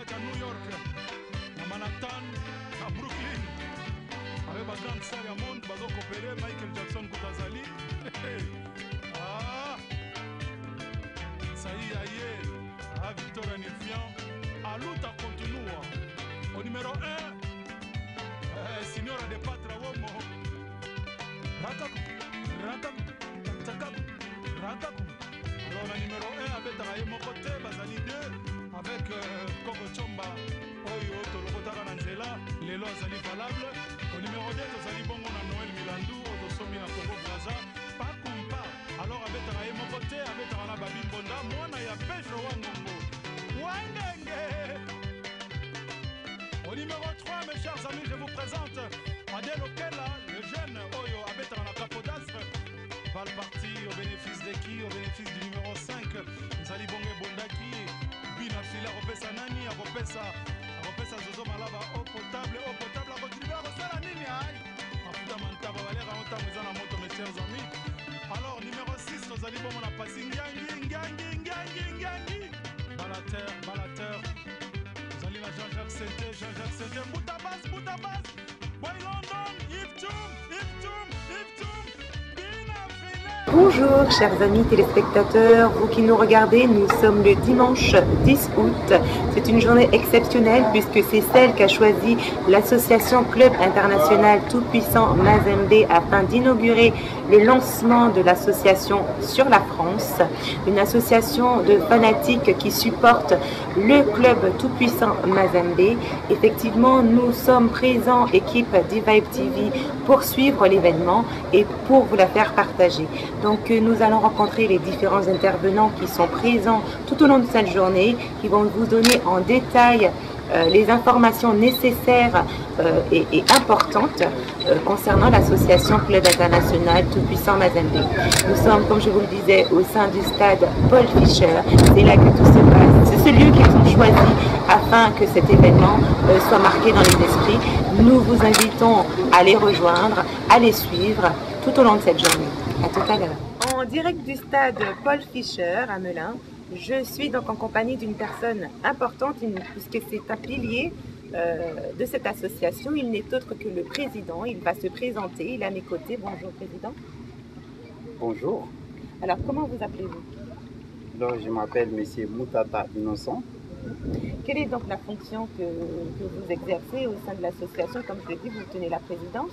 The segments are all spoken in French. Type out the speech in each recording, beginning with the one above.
kati ya New York, na Manhattan, na Brooklyn. Avec ma grande sœur ya monde, bazo coopérer Michael Jackson Koutazali. Ah, ça y est, aïe. Ah, Victor Nifian. Aluta continua. Au numéro 1, Signora de Patra Womo. Rataku, Rataku, Takaku, Rataku. Alors, le numéro 1 avec Taraye Mokote, Bazali 2, avec Koko Chomba, Oyo, Tolokotara Nanzela, Lelo Azali valable. Au numéro 2, Tozali Bongo na Noël Milandou, Otosomi na Congo Braza, Pakumpa. Alors, avec Taraye Mokote, avec Tarana Babim Bonda, Mwana ya Pejo Wangongo. Wangenge. Au numéro 3, mes chers amis, je vous présente Adel Okela, le jeune Oyo Abetra na Capodastre. Balle partie au bénéfice de qui? Au bénéfice du numéro 5, Zali Bonge Bondaki, Bina Fila, Ropesa Nani, Ropesa Zozo Malaba, eau potable, à continuer à resserrer la ligne. Mafuta Mantaba, Valera, Otamizana Moto, mes chers amis. Alors, numéro 6, Zali Bongo na Passing, Ngangi. Balateur. Jean-Jacques Sété, Boutabas, Boy London, Yves Toum, Bina Fila. Bonjour chers amis téléspectateurs, vous qui nous regardez, nous sommes le dimanche 10 août. C'est une journée exceptionnelle puisque c'est celle qu'a choisi l'association Club International Tout-Puissant Mazembe afin d'inaugurer le lancement de l'association sur la France, une association de fanatiques qui supporte le club Tout-Puissant Mazembe. Effectivement, nous sommes présents, équipe D-Vibe TV, pour suivre l'événement et pour vous la faire partager. Donc nous allons rencontrer les différents intervenants qui sont présents tout au long de cette journée, qui vont vous donner en détail les informations nécessaires et importantes concernant l'association Club International Tout-Puissant Mazembe. Nous sommes, comme je vous le disais, au sein du stade Paul Fischer. C'est là que tout se passe. C'est ce lieu qu'ils ont choisi afin que cet événement soit marqué dans les esprits. Nous vous invitons à les rejoindre, à les suivre tout au long de cette journée. À tout à l'heure. En direct du stade Paul Fischer à Melun, je suis donc en compagnie d'une personne importante puisque c'est un pilier de cette association. Il n'est autre que le président. Il va se présenter. Il est à mes côtés. Bonjour président. Bonjour. Alors comment vous appelez-vous? Donc, je m'appelle M. Moutata Innocent. Quelle est donc la fonction que vous exercez au sein de l'association? Comme je l'ai dit, vous tenez la présidence.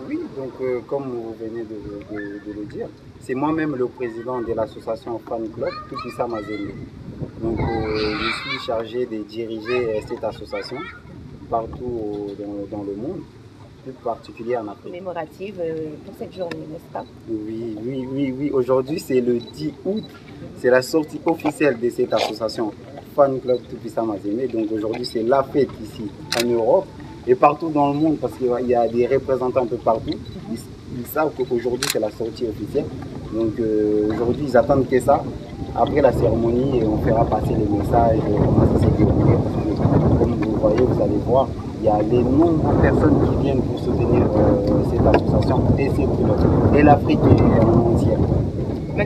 Oui, donc comme vous venez de le dire, c'est moi-même le président de l'association Fan Club Tout-Puissant Mazembe. Donc je suis chargé de diriger cette association partout dans le monde, plus particulier en Afrique. Commémorative pour cette journée, n'est-ce pas? Oui. Aujourd'hui c'est le 10 août, c'est la sortie officielle de cette association Fan Club Tout-Puissant Mazembe. Donc aujourd'hui c'est la fête ici en Europe et partout dans le monde parce qu'il y a des représentants un peu partout. Ils savent qu'aujourd'hui c'est la sortie officielle. Donc aujourd'hui ils attendent que ça. Après la cérémonie, on fera passer les messages, comment ça s'est déroulé. Comme vous voyez, vous allez voir, il y a les nombreuses personnes qui viennent pour soutenir cette association et l'Afrique entière.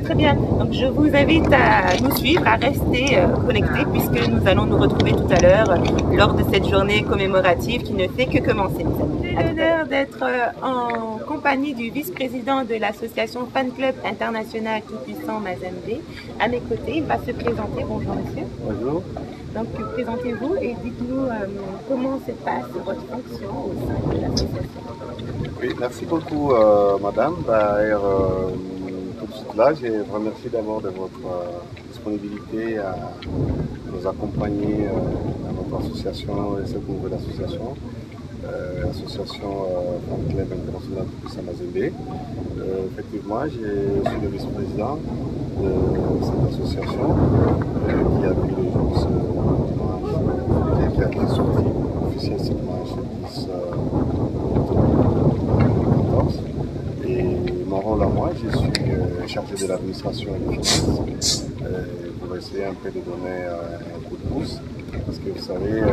Très bien, donc je vous invite à nous suivre, à rester connectés puisque nous allons nous retrouver tout à l'heure lors de cette journée commémorative qui ne fait que commencer. J'ai l'honneur d'être en compagnie du vice-président de l'association Fan Club International Tout-Puissant Mazembe. À mes côtés, il va se présenter. Bonjour monsieur. Bonjour. Donc présentez-vous et dites-nous comment se passe votre fonction au sein de l'association. Oui, merci beaucoup madame. Tout de suite là, je vous remercie d'abord de votre disponibilité à nous accompagner dans notre association et cette nouvelle association, l'association Fan Club International Tout-Puissant Mazembe. Effectivement, je suis le vice-président de cette association qui a vu le jour ce dimanche, qui a été sorti officiel ce dimanche 10 2014. Et mon rôle à moi, je suis chargé de l'administration et des finances pour essayer un peu de donner un coup de pouce. Parce que vous savez,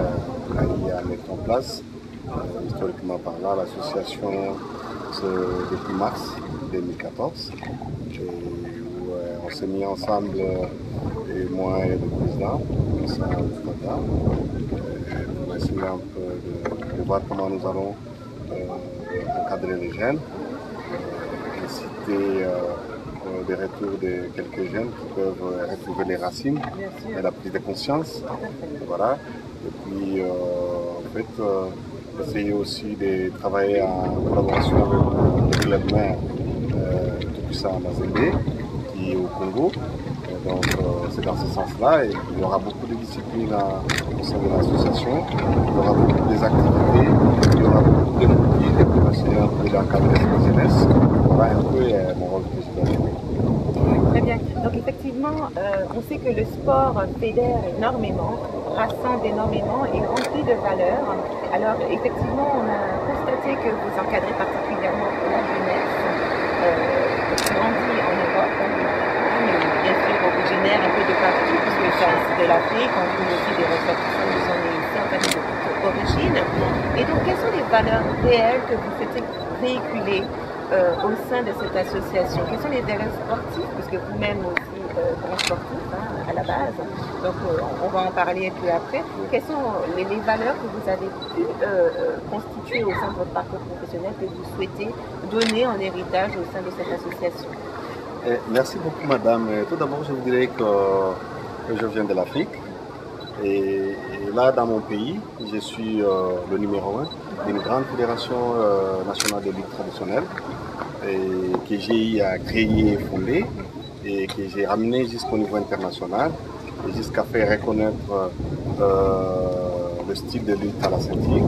on a mis à mettre en place, historiquement parlant, l'association depuis mars 2014. Et où on s'est mis ensemble, et moi et le président, pour essayer un peu de voir comment nous allons encadrer les jeunes, inciter des retours de quelques jeunes qui peuvent retrouver les racines et la prise de conscience. Voilà. Et puis, en fait, essayer aussi de travailler en collaboration avec le club maire Tout-Puissant Mazembe, qui est au Congo. Donc, c'est dans ce sens-là. Et il y aura beaucoup de disciplines au sein de l'association. Il y aura beaucoup d'activités, il y aura beaucoup de motifs, et puis essayer un peu d'encadrer cette jeunesse. Voilà un peu mon rôle que je dois jouer. Très bien. Donc effectivement, on sait que le sport fédère énormément, rassemble énormément et remplit de valeurs. Alors effectivement, on a constaté que vous encadrez particulièrement la jeunesse qui grandit en Europe, mais bien sûr originaire un peu de partout, puisque ça c'est de l'Afrique, on trouve aussi des ressortissants qui sont nés ici en fait de toute origine. Et donc quelles sont les valeurs réelles que vous souhaitez véhiculer au sein de cette association? Quelles sont les valeurs sportives, puisque vous-même aussi grand sportif à la base, donc on va en parler un peu après. Quelles sont les valeurs que vous avez pu constituer au sein de votre parcours professionnel que vous souhaitez donner en héritage au sein de cette association? Merci beaucoup madame. Tout d'abord je vous dirais que je viens de l'Afrique et là dans mon pays je suis le numéro 1 d'une grande fédération nationale de lutte traditionnelle que j'ai créée et fondée et que j'ai ramené jusqu'au niveau international et jusqu'à faire reconnaître le style de lutte à la ceinture.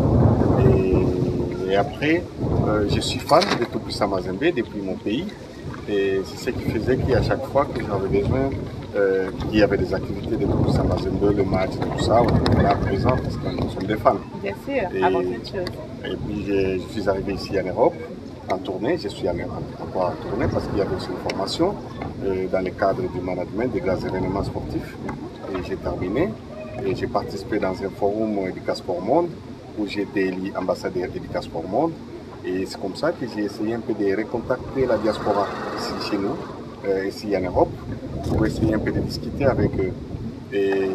Et après, je suis fan de Tout-Puissant Mazembe depuis mon pays. Et c'est ce qui faisait qu'à chaque fois que j'avais besoin, qu'il y avait des activités de Tout-Puissant Mazembe, le match, tout ça, on était là présent parce que nous sommes des fans. Bien sûr, avant toute chose. Et puis je suis arrivé ici en Europe, en tournée. Je suis encore en tournée parce qu'il y avait aussi une formation dans le cadre du management des grands événements sportifs. Et j'ai terminé. Et j'ai participé dans un forum Educasport Monde où j'ai été élu ambassadeur d'Educasport Monde. Et c'est comme ça que j'ai essayé un peu de recontacter la diaspora ici chez nous, ici en Europe, pour essayer un peu de discuter avec eux. Et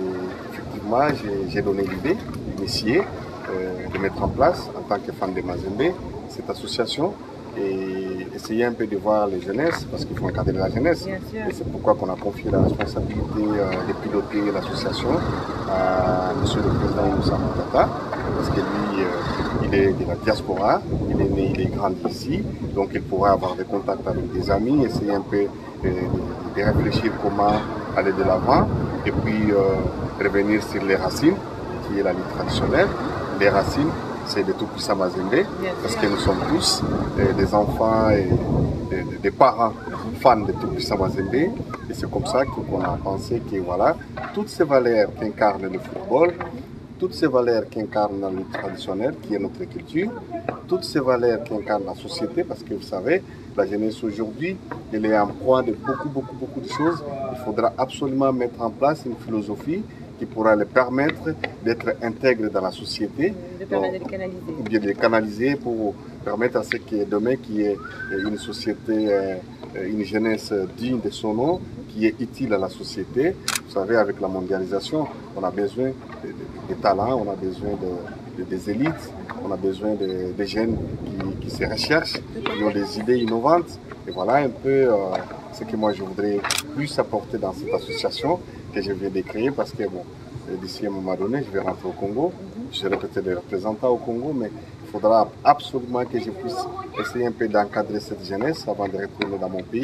effectivement, j'ai donné l'idée d'initier, de mettre en place, en tant que fan de Mazembe, cette association et essayer un peu de voir les jeunesses, parce qu'il faut encadrer la jeunesse. Et c'est pourquoi on a confié la responsabilité de piloter l'association à M. le Président Moussa Matata, parce que lui, il est de la diaspora, il est né, il est grandi ici, donc il pourra avoir des contacts avec des amis, essayer un peu de réfléchir comment aller de l'avant, et puis revenir sur les racines, qui est la lutte traditionnelle. Les racines, c'est de Tout-Puissant Mazembe, parce que nous sommes tous des enfants et des parents fans de Tout-Puissant Mazembe. Et c'est comme ça qu'on a pensé que voilà, toutes ces valeurs qu'incarne le football, toutes ces valeurs qu'incarne la lutte traditionnelle, qui est notre culture, toutes ces valeurs qu'incarne la société, parce que vous savez, la jeunesse aujourd'hui, elle est en proie de beaucoup de choses. Il faudra absolument mettre en place une philosophie qui pourra les permettre d'être intègres dans la société, ou bien de les canaliser pour permettre à ce que demain qu'il y ait une société, une jeunesse digne de son nom, qui est utile à la société. Vous savez, avec la mondialisation, on a besoin de talents, on a besoin des élites, on a besoin de jeunes qui se recherchent, qui ont des idées innovantes. Et voilà un peu ce que moi je voudrais plus apporter dans cette association que je viens de créer, parce que bon, d'ici à un moment donné, je vais rentrer au Congo. Je serai peut-être le représentant au Congo, mais il faudra absolument que je puisse essayer un peu d'encadrer cette jeunesse avant de retourner dans mon pays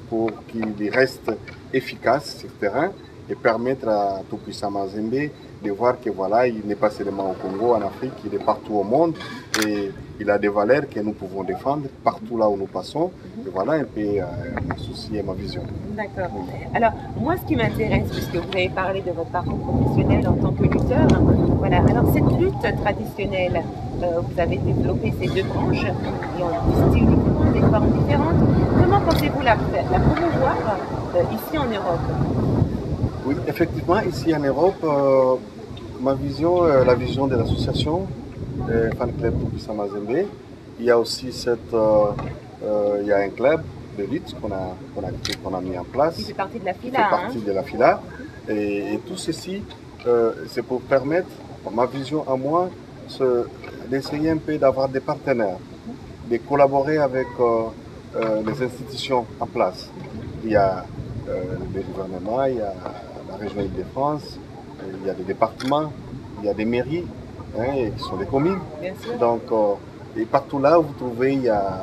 pour qu'il reste efficace sur le terrain et permettre à Tout-Puissant Mazembe de voir que voilà, il n'est pas seulement au Congo, en Afrique, il est partout au monde et il a des valeurs que nous pouvons défendre partout là où nous passons. Et voilà un peu mon souci et ma vision. D'accord. Alors, moi, ce qui m'intéresse, puisque vous avez parlé de votre parcours professionnel en tant que lutteur, voilà. Alors, cette lutte traditionnelle, vous avez développé ces deux branches qui ont des styles différents, des formes différentes. Comment pensez-vous la promouvoir ici en Europe? Oui, effectivement, ici en Europe, ma vision, la vision de l'association Fan Club Tout-Puissant Mazembe, il y a aussi il y a un club de lutte qu'on a mis en place. Qui fait partie de la Qui FILA. fait partie de la FILA. Et tout ceci, c'est pour permettre, ma vision à moi, d'essayer un peu d'avoir des partenaires, de collaborer avec les institutions en place. Il y a le gouvernement, il y a la région Île-de-France, il y a des départements, il y a des mairies, qui sont des communes. Bien sûr. Donc, et partout là, vous trouvez, il y a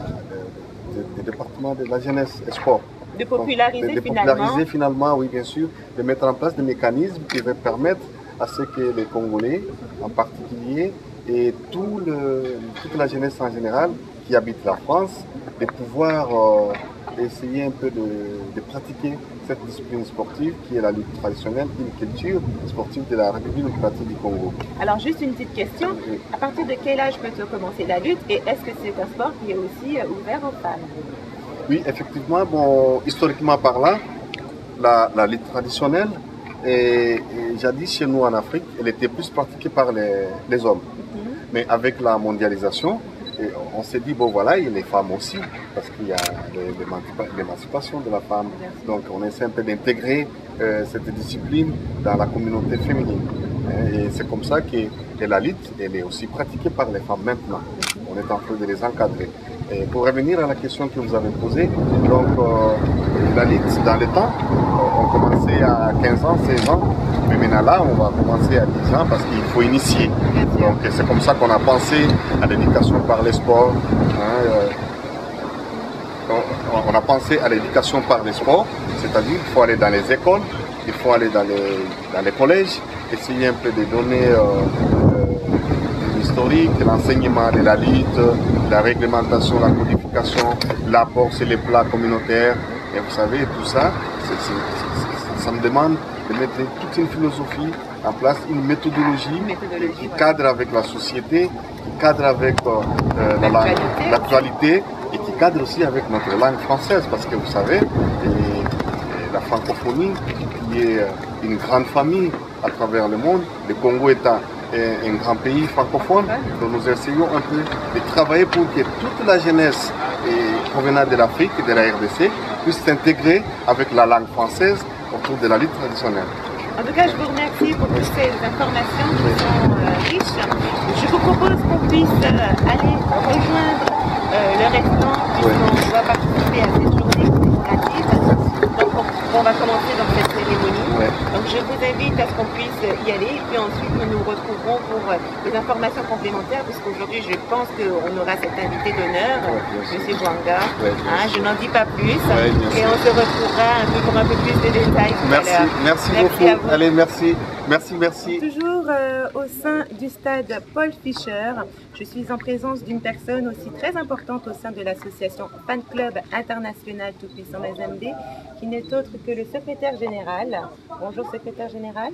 des départements de la jeunesse et sport. De populariser De finalement. populariser finalement, oui, bien sûr, de mettre en place des mécanismes qui vont permettre à ce que les Congolais, en particulier, et toute la jeunesse en général qui habite la France, de pouvoir essayer un peu de pratiquer cette discipline sportive qui est la lutte traditionnelle, une culture sportive de la République démocratique du Congo. Alors juste une petite question, Oui. à partir de quel âge peut-on commencer la lutte et est-ce que c'est un sport qui est aussi ouvert aux femmes? Oui, effectivement, bon, historiquement parlant, la lutte traditionnelle, et jadis chez nous en Afrique, elle était plus pratiquée par les hommes. Mais avec la mondialisation, on s'est dit, bon voilà, il y a les femmes aussi, parce qu'il y a l'émancipation de la femme. Donc on essaie un peu d'intégrer cette discipline dans la communauté féminine. Et c'est comme ça que la lutte, elle est aussi pratiquée par les femmes maintenant. On est en train de les encadrer. Et pour revenir à la question que vous avez posée, donc la lutte, dans le temps, on commençait à 15 ans, 16 ans, mais maintenant là, on va commencer à 10 ans parce qu'il faut initier. Donc c'est comme ça qu'on a pensé à l'éducation par les sports. On a pensé à l'éducation par les sports, c'est-à-dire qu'il faut aller dans les écoles, il faut aller dans les collèges, essayer un peu de donner l'historique, l'enseignement de la lutte, la réglementation, la codification, l'apport sur les plats communautaires. Et vous savez, tout ça, ça me demande de mettre toute une philosophie en place, une méthodologie qui cadre avec la société, qui cadre avec l'actualité et qui cadre aussi avec notre langue française. Parce que vous savez, la francophonie, qui est une grande famille à travers le monde, le Congo étant un grand pays francophone, donc nous essayons un peu de travailler pour que toute la jeunesse provenant de l'Afrique et de la RDC puisse s'intégrer avec la langue française autour de la lutte traditionnelle. En tout cas, je vous remercie pour toutes ces informations qui sont riches. Je vous propose qu'on puisse aller rejoindre le restaurant puisqu'on doit participer à cette journée commémorative. Donc, on va commencer dans cette cérémonie. Ouais. Donc, je vous invite à ce qu'on puisse y aller et puis ensuite nous nous retrouverons pour des informations complémentaires puisqu'aujourd'hui, je pense qu'on aura cet invité d'honneur, M. Bouanga. Je n'en dis pas plus et on se retrouvera un peu pour un peu plus de détails tout à l'heure. Merci beaucoup. Allez, merci. Toujours au sein du stade Paul Fischer, je suis en présence d'une personne aussi très importante au sein de l'association Fan Club International Tout-Puissant Mazembe, qui n'est autre que le secrétaire général. Bonjour secrétaire général.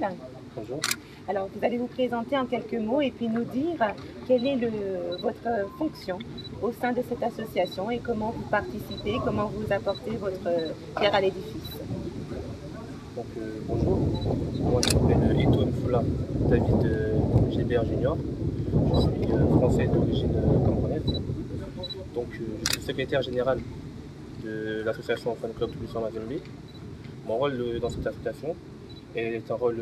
Bonjour. Alors vous allez vous présenter en quelques mots et puis nous dire quelle est votre fonction au sein de cette association et comment vous participez, comment vous apportez votre pierre à l'édifice. Donc bonjour, moi je m'appelle Eto'o Mfoula David Gébert Junior. Je suis français d'origine camerounaise. Donc je suis secrétaire général de l'association Fan Club Tout-Puissant Mazembe. Mon rôle dans cette association est un rôle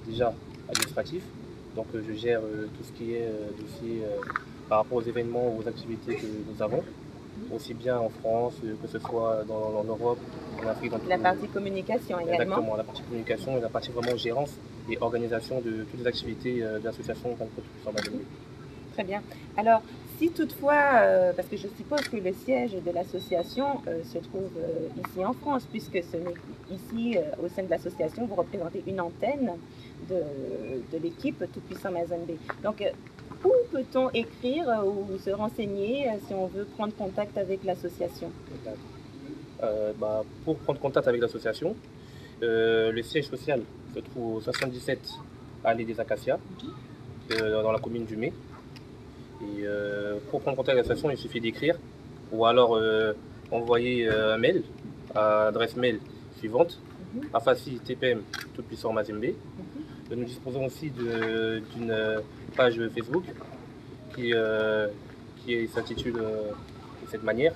déjà administratif. Donc je gère tout ce qui est dossier par rapport aux événements ou aux activités que nous avons, aussi bien en France que ce soit en Europe, en Afrique. La partie communication également. Exactement, la partie communication et la partie vraiment gérance et organisation de toutes les activités de l'association Fan Club Tout-Puissant Mazembe. Très bien. Alors, si toutefois, parce que je suppose que le siège de l'association se trouve ici en France, puisque ce n'est ici, au sein de l'association, vous représentez une antenne de l'équipe Tout-Puissant Mazembe. Donc, où peut-on écrire ou se renseigner si on veut prendre contact avec l'association? Pour prendre contact avec l'association, le siège social se trouve au 77 Allée des Acacias, dans la commune du Mai. Et pour prendre contact avec l'association, il suffit d'écrire ou alors envoyer un mail à l'adresse mail suivante, Afasi TPM Tout-Puissant Mazembe. Nous disposons aussi d'une page Facebook qui s'intitule de cette manière,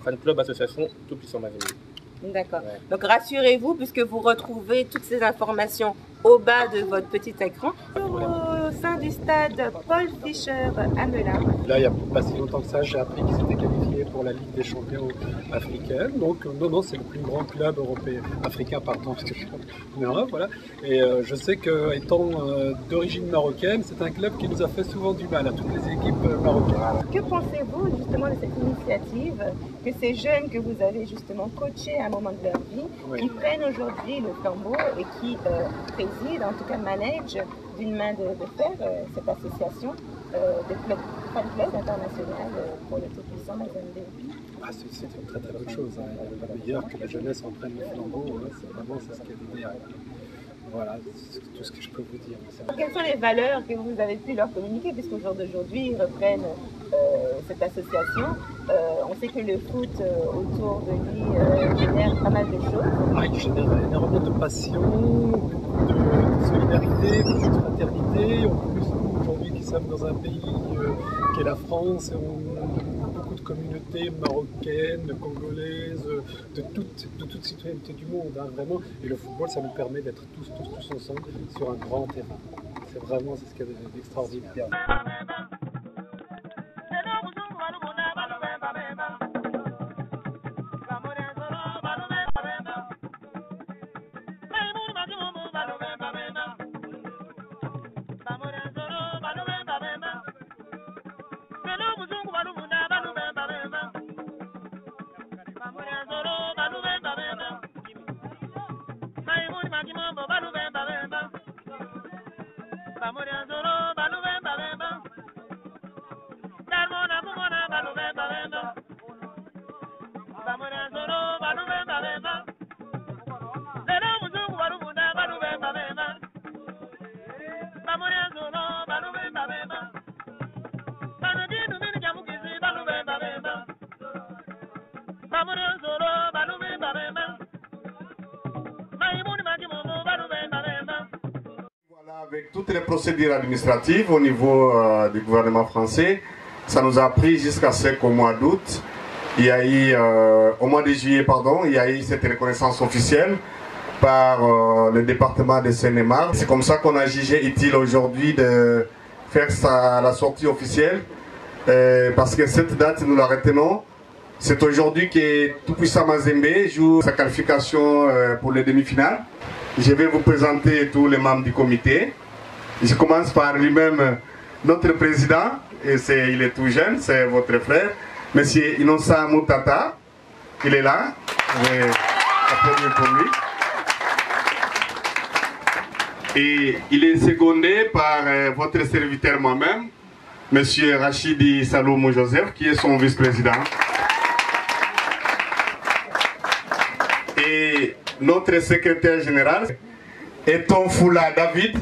fan club association Tout Puissant Mazembe. D'accord. Ouais. Donc rassurez-vous, puisque vous retrouvez toutes ces informations au bas de votre petit écran. Au sein du stade Paul Fischer à Melun. Là, il n'y a pas si longtemps que ça, j'ai appris qu'ils étaient qualifiés pour la Ligue des champions africaine. Donc, non, c'est le plus grand club européen, africain, pardon, parce que je suis en Europe, voilà. Et je sais qu'étant d'origine marocaine, c'est un club qui nous a fait souvent du mal à toutes les équipes marocaines. Que pensez-vous justement de cette initiative, que ces jeunes que vous avez justement coachés à un moment de leur vie, Oui. qui prennent aujourd'hui le flambeau et qui président, en tout cas managent d'une main de fer cette association de fan club international pour le tout-puissant Mazembe? Ah, c'est une très très bonne chose. Hein. Il n'y a pas meilleur que la jeunesse en prenne le flambeau. Hein. C'est vraiment ce qu'il y a d'idéal. Voilà, c'est tout ce que je peux vous dire. Quelles sont les valeurs que vous avez pu leur communiquer, puisqu'au jour d'aujourd'hui, ils reprennent cette association. On sait que le foot autour de lui génère pas mal de choses. Ah, il génère énormément de passion, de solidarité, de fraternité. En plus, nous, aujourd'hui, qui sommes dans un pays qui est la France, on a beaucoup de communautés marocaines, congolaises, de toute citoyenneté du monde, hein, vraiment. Et le football, ça nous permet d'être tous ensemble sur un grand terrain. C'est vraiment ce qu'il y a d'extraordinaire. Avec toutes les procédures administratives au niveau du gouvernement français, ça nous a pris jusqu'à ce qu'au mois d'août, il y a eu, au mois de juillet, pardon, il y a eu cette reconnaissance officielle par le département de Seine-et-Marne. C'est comme ça qu'on a jugé utile aujourd'hui de faire la sortie officielle, parce que cette date, nous la retenons. C'est aujourd'hui que Tout-Puissant Mazembe joue sa qualification pour les demi-finales. Je vais vous présenter tous les membres du comité. Je commence par lui-même, notre président, et il est tout jeune, c'est votre frère, Monsieur Innocent Moutata. Il est là, vous pouvez applaudir pour lui. Et il est secondé par votre serviteur moi-même, Monsieur Rachidi Salomo Joseph, qui est son vice-président. Et notre secrétaire général, Eton Foula David.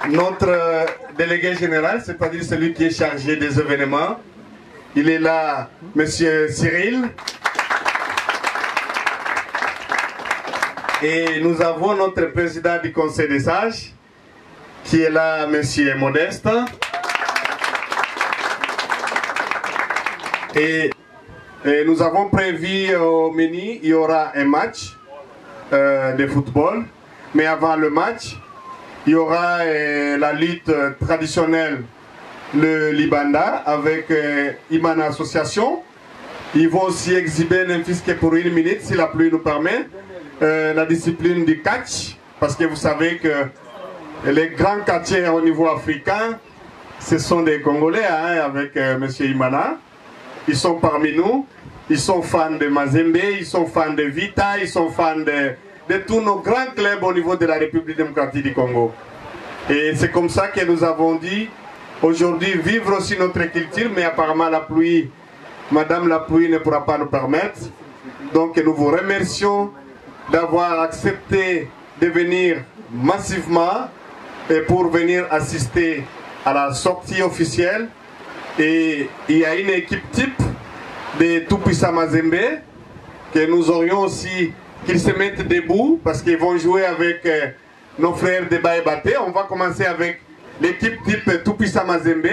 Notre délégué général, c'est-à-dire celui qui est chargé des événements, il est là, Monsieur Cyril. Et nous avons notre président du Conseil des sages, qui est là, Monsieur Modeste. Et nous avons prévu au menu, il y aura un match de football. Mais avant le match, il y aura la lutte traditionnelle, le Libanda, avec Imana Association. Ils vont aussi exhiber n'importe que pour 1 minute, si la pluie nous permet, la discipline du catch. Parce que vous savez que les grands catcheurs au niveau africain, ce sont des Congolais, hein, avec M. Imana. Ils sont parmi nous, ils sont fans de Mazembe, ils sont fans de Vita, ils sont fans de tous nos grands clubs au niveau de la République démocratique du Congo. Et c'est comme ça que nous avons dit, aujourd'hui, vivre aussi notre culture, mais apparemment la pluie, Madame la pluie ne pourra pas nous permettre. Donc nous vous remercions d'avoir accepté de venir massivement et pour venir assister à la sortie officielle. Et il y a une équipe type de Tout-Puissant Mazembe que nous aurions aussi qu'ils se mettent debout parce qu'ils vont jouer avec nos frères de Baïbaté. On va commencer avec l'équipe type Tout-Puissant Mazembe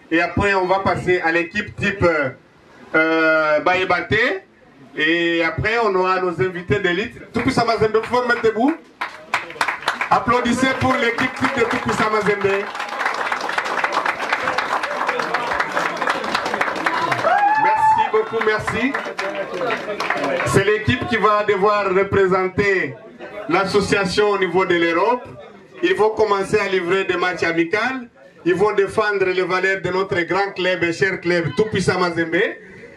Et après, on va passer à l'équipe type Bayebate. Et après, on aura nos invités d'élite. Tout-Puissant Mazembe, vous pouvez vous mettre debout. Applaudissez pour l'équipe type de Tout-Puissant Mazembe. Merci beaucoup, merci. C'est l'équipe qui va devoir représenter l'association au niveau de l'Europe. Ils vont commencer à livrer des matchs amicaux. Ils vont défendre les valeurs de notre grand club et cher club Tout-Puissant Mazembe.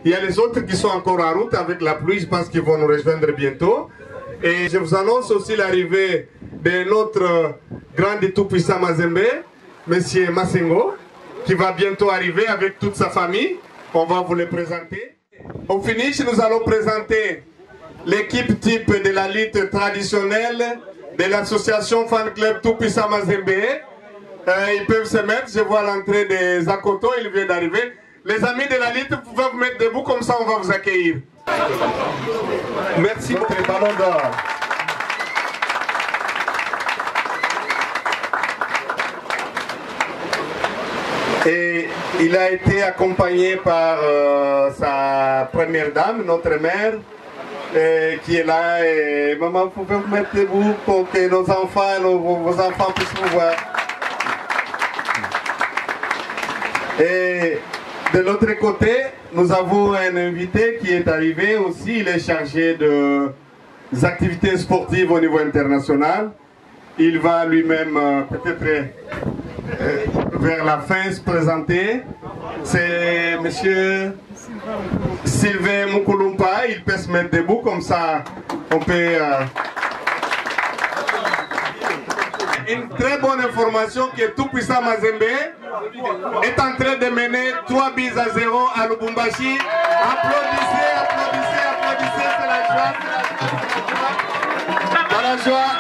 Il y a les autres qui sont encore en route avec la pluie. Je pense qu'ils vont nous rejoindre bientôt. Et je vous annonce aussi l'arrivée de notre grand de Tout-Puissant Mazembe, M. Massengo, qui va bientôt arriver avec toute sa famille. On va vous les présenter. Au finish, nous allons présenter l'équipe type de la lutte traditionnelle de l'association Fan Club Tout-Puissant Mazembe. Ils peuvent se mettre, je vois l'entrée des Zakoto, il vient d'arriver. Les amis de la lutte, vous pouvez vous mettre debout, comme ça on va vous accueillir. Merci pour les ballons d'or. Et il a été accompagné par sa première dame, notre mère, qui est là. Et maman, vous pouvez vous mettre debout pour que nos enfants, vos enfants puissent vous voir. Et de l'autre côté, nous avons un invité qui est arrivé aussi. Il est chargé des activités sportives au niveau international. Il va lui-même peut-être vers la fin se présenter. C'est monsieur Sylvain Moukoulumpa. Il peut se mettre debout, comme ça on peut... Une très bonne information que Tout-Puissant Mazembe est en train de mener 3 buts à 0 à Lubumbashi. Applaudissez, applaudissez, applaudissez, c'est la joie, c'est la joie.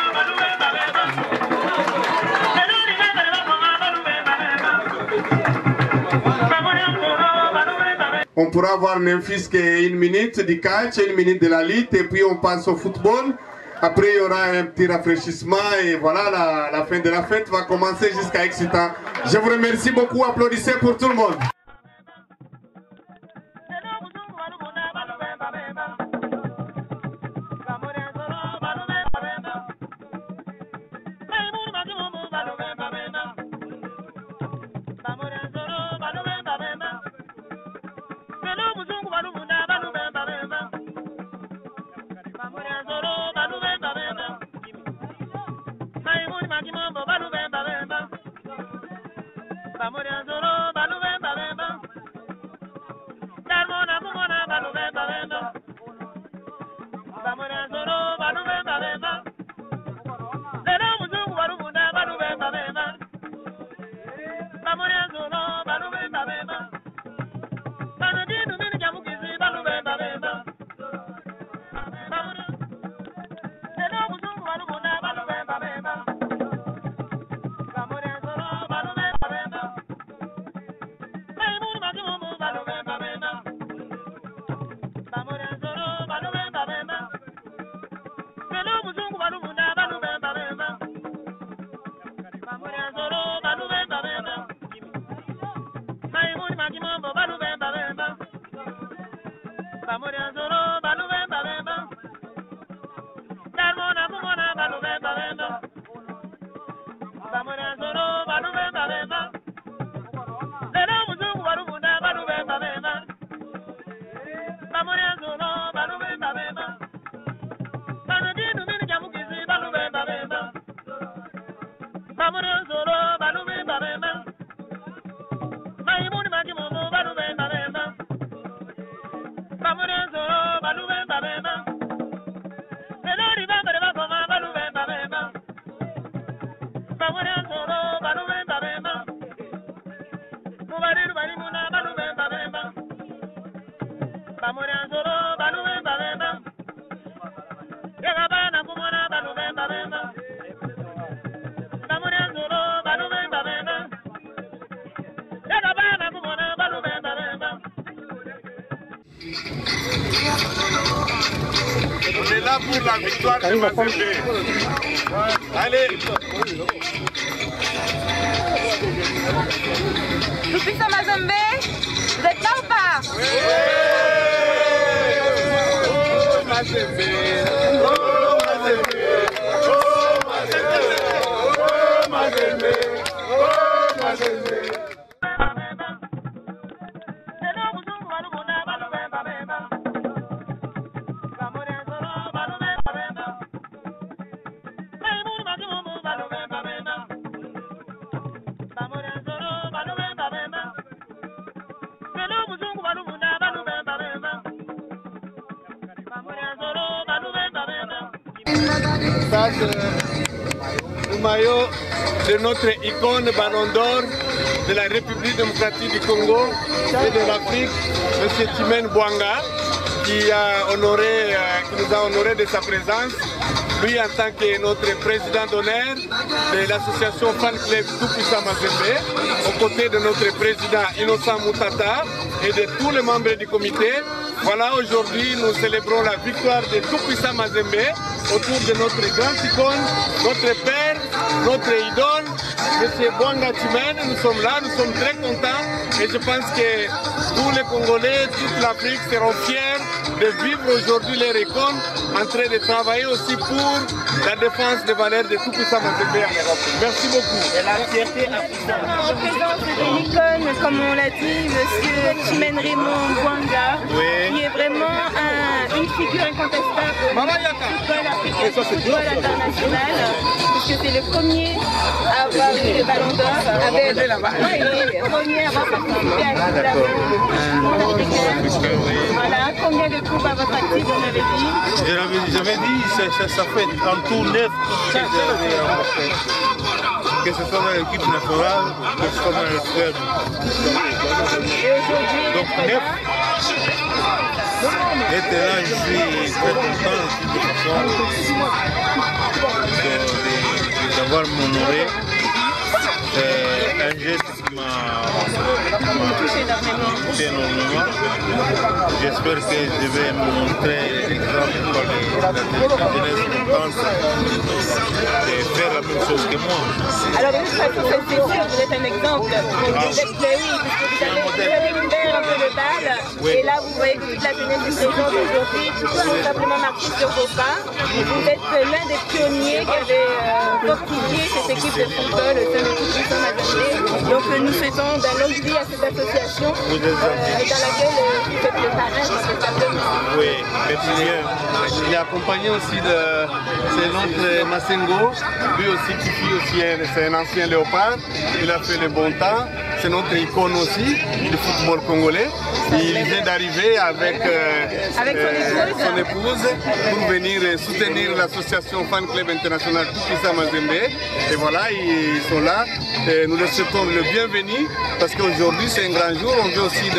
On pourra voir Memphis qui est 1 minute du catch, 1 minute de la lutte, et puis on passe au football. Après, il y aura un petit rafraîchissement et voilà, la fin de la fête va commencer jusqu'à excitant. Je vous remercie beaucoup. Applaudissez pour tout le monde. On est là pour la victoire de Mazembe. Allez. Tout-Puissant Mazembe, vous êtes là ou pas? Oui. Oh Mazembe, oh Mazembe, oh Mazembe, oh Mazembe, oh Mazembe. Ça, c'est le maillot de notre icône Ballon d'Or de la République démocratique du Congo et de l'Afrique, M. Timen Bwanga, qui nous a honoré de sa présence. Lui, en tant que notre président d'honneur de l'association Fan Club Tout-Puissant Mazembe, aux côtés de notre président Innocent Moutata et de tous les membres du comité. Voilà, aujourd'hui, nous célébrons la victoire de Tout-Puissant Mazembe autour de notre grande icône, notre père, notre idole, M. Bwanga Timen. Nous sommes là, nous sommes très contents et je pense que tous les Congolais, toute l'Afrique seront fiers de vivre aujourd'hui les icônes en train de travailler aussi pour la défense des valeurs de Tout-Puissant Mazembe en Europe. Merci beaucoup. Et la fierté africaine. En présence de l'icône, comme on l'a dit, M. Timen Raymond Bwanga, qui est vraiment une figure incontestable du football africain, du football international, puisque c'est le premier à avoir eu le Ballon d'Or. Il est le premier à avoir participé à la Coupe africaine. Voilà, combien de coupes à votre actif, vous m'avez dit? J'avais dit, ça fait en tout 9 coupes que ce soit dans l'équipe nationale, que ce soit dans le club. Donc 9. Et là, je suis très content d'avoir m'honoré. C'est un geste qui m'a touché énormément. J'espère que je vais montrer l'exemple pour la jeunesse contente de faire la même chose que moi. Alors, de toute façon, c'est sûr, vous êtes un exemple. Vous êtes vous avez ouvert un peu le bal, et là, vous voyez que toute la jeunesse est présente aujourd'hui, tout simplement marché sur vos pas. Vous êtes l'un des pionniers qui avait fortifié cette équipe de football au sein de Tout-Puissant Mazembe. Donc, nous souhaitons de longue vie à cette association dans laquelle vous faites le parrain. Oui, merci bien. Il est accompagné aussi c'est notre Massengo, lui aussi qui c'est un ancien léopard, il a fait le bon temps, c'est notre icône aussi du football congolais. Il vient d'arriver avec son épouse pour venir soutenir l'association Fan Club International Tout-Puissant Mazembe. Et voilà, ils sont là. Et nous leur souhaitons le bienvenu parce qu'aujourd'hui c'est un grand jour. On veut aussi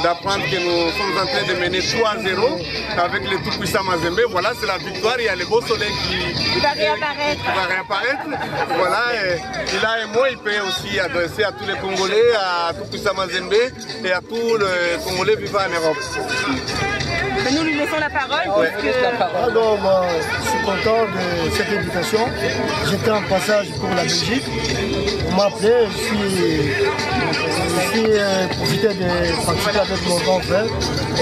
d'apprendre que nous sommes en train de mener 3-0 avec le Tout-Puissant Mazembe. Voilà, c'est la victoire. Il y a le beau soleil qui va réapparaître. Voilà, il a un mot, il peut aussi adresser à tous les Congolais, à Tout-Puissant Mazembe et à tous les Congolais vivant en Europe. Mais nous lui laissons la parole. Alors, je suis content de cette invitation. J'étais en passage pour la Belgique. On m'a appelé, je suis profité de participer avec mon grand frère.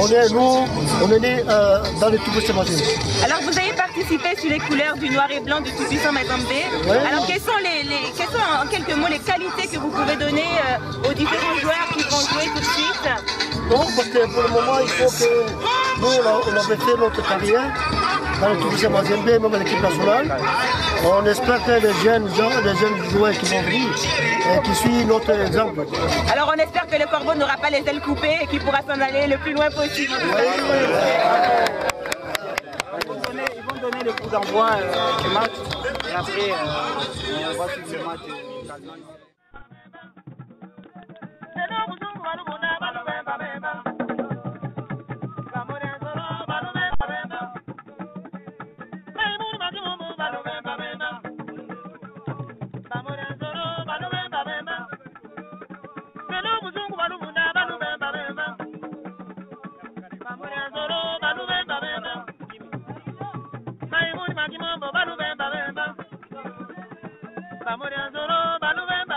On est né dans le Tout-Puissant Mazembe. Alors vous avez participé sur les couleurs du noir et blanc du Tout-Puissant Mazembe. Ouais. Alors quelles sont en quelques mots les qualités que vous pouvez donner aux différents joueurs qui vont jouer tout de suite? Non, parce que pour le moment, il faut que nous, on avait fait notre carrière dans le Tout-Puissant Mazembe, même à l'équipe nationale. On espère que les jeunes joueurs qui vont venir et qui suivent notre exemple. Alors on espère que le corbeau n'aura pas les ailes coupées et qu'il pourra s'en aller le plus loin possible. Ils vont donner le coup d'envoi du match et après on va suivre le match calmement. Balu bemba